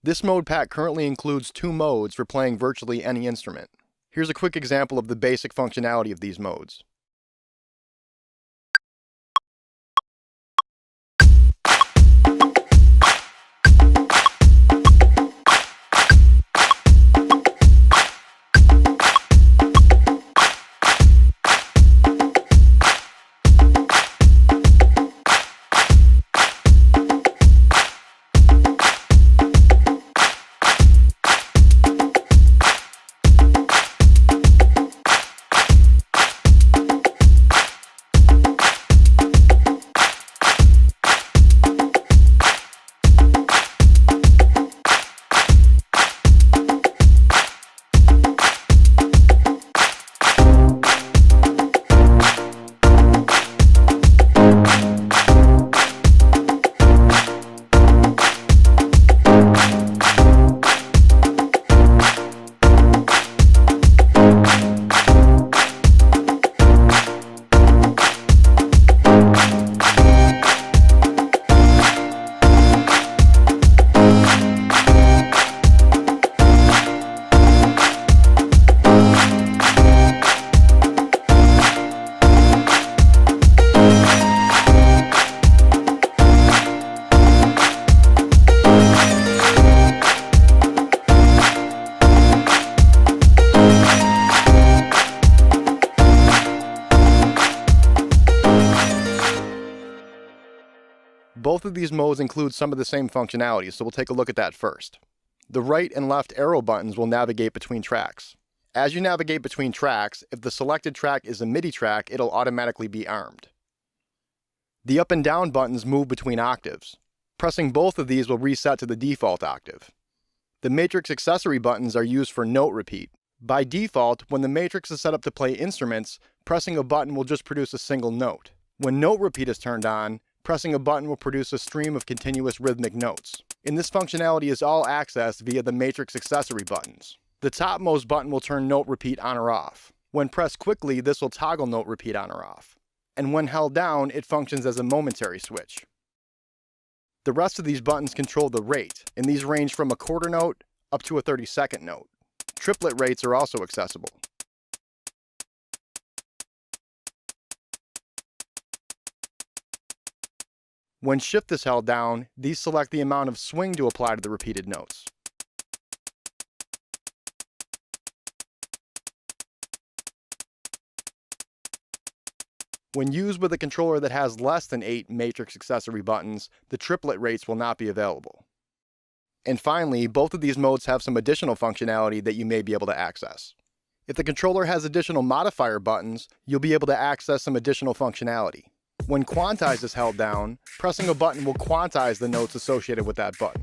This mode pack currently includes 2 modes for playing virtually any instrument. Here's a quick example of the basic functionality of these modes. Both of these modes include some of the same functionality, so we'll take a look at that first. The right and left arrow buttons will navigate between tracks. As you navigate between tracks, if the selected track is a MIDI track, it'll automatically be armed. The up and down buttons move between octaves. Pressing both of these will reset to the default octave. The matrix accessory buttons are used for note repeat. By default, when the matrix is set up to play instruments, pressing a button will just produce a single note. When note repeat is turned on, pressing a button will produce a stream of continuous rhythmic notes. And this functionality is all accessed via the matrix accessory buttons. The topmost button will turn note repeat on or off. When pressed quickly, this will toggle note repeat on or off. And when held down, it functions as a momentary switch. The rest of these buttons control the rate, and these range from a quarter note up to a 30-second note. Triplet rates are also accessible. When shift is held down, these select the amount of swing to apply to the repeated notes. When used with a controller that has less than 8 matrix accessory buttons, the triplet rates will not be available. And finally, both of these modes have some additional functionality that you may be able to access. If the controller has additional modifier buttons, you'll be able to access some additional functionality. When quantize is held down, pressing a button will quantize the notes associated with that button.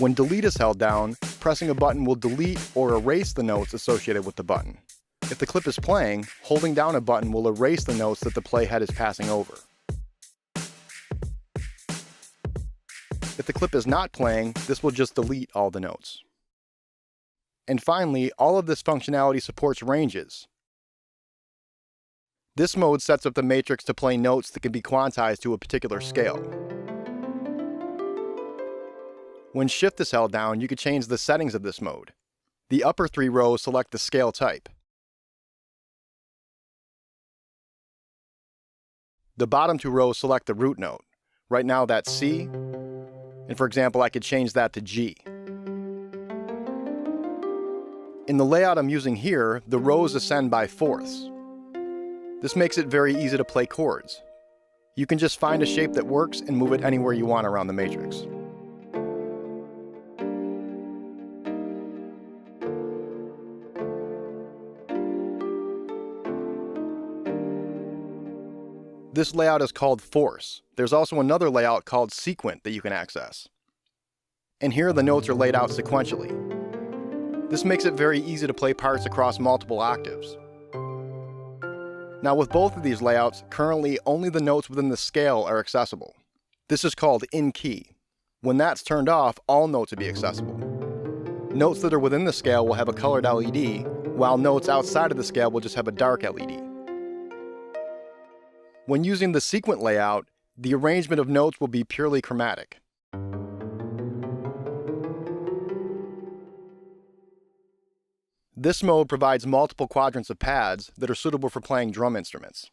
When delete is held down, pressing a button will delete or erase the notes associated with the button. If the clip is playing, holding down a button will erase the notes that the playhead is passing over. If the clip is not playing, this will just delete all the notes. And finally, all of this functionality supports ranges. This mode sets up the matrix to play notes that can be quantized to a particular scale. When shift is held down, you can change the settings of this mode. The upper 3 rows select the scale type. The bottom 2 rows select the root note. Right now that's C, and for example I could change that to G. In the layout I'm using here, the rows ascend by fourths. This makes it very easy to play chords. You can just find a shape that works and move it anywhere you want around the matrix. This layout is called force. There's also another layout called sequent that you can access. And here the notes are laid out sequentially. This makes it very easy to play parts across multiple octaves. Now with both of these layouts, currently only the notes within the scale are accessible. This is called in key. When that's turned off, all notes will be accessible. Notes that are within the scale will have a colored LED, while notes outside of the scale will just have a dark LED. When using the sequent layout, the arrangement of notes will be purely chromatic. This mode provides multiple quadrants of pads that are suitable for playing drum instruments.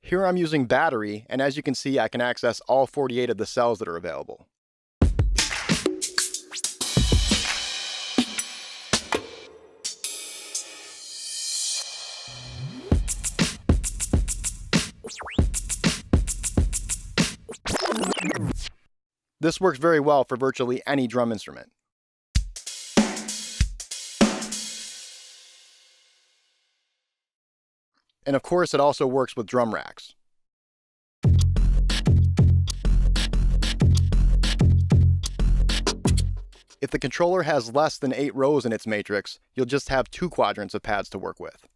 Here I'm using battery, and as you can see, I can access all 48 of the cells that are available. This works very well for virtually any drum instrument. And of course, it also works with drum racks. If the controller has less than 8 rows in its matrix, you'll just have 2 quadrants of pads to work with.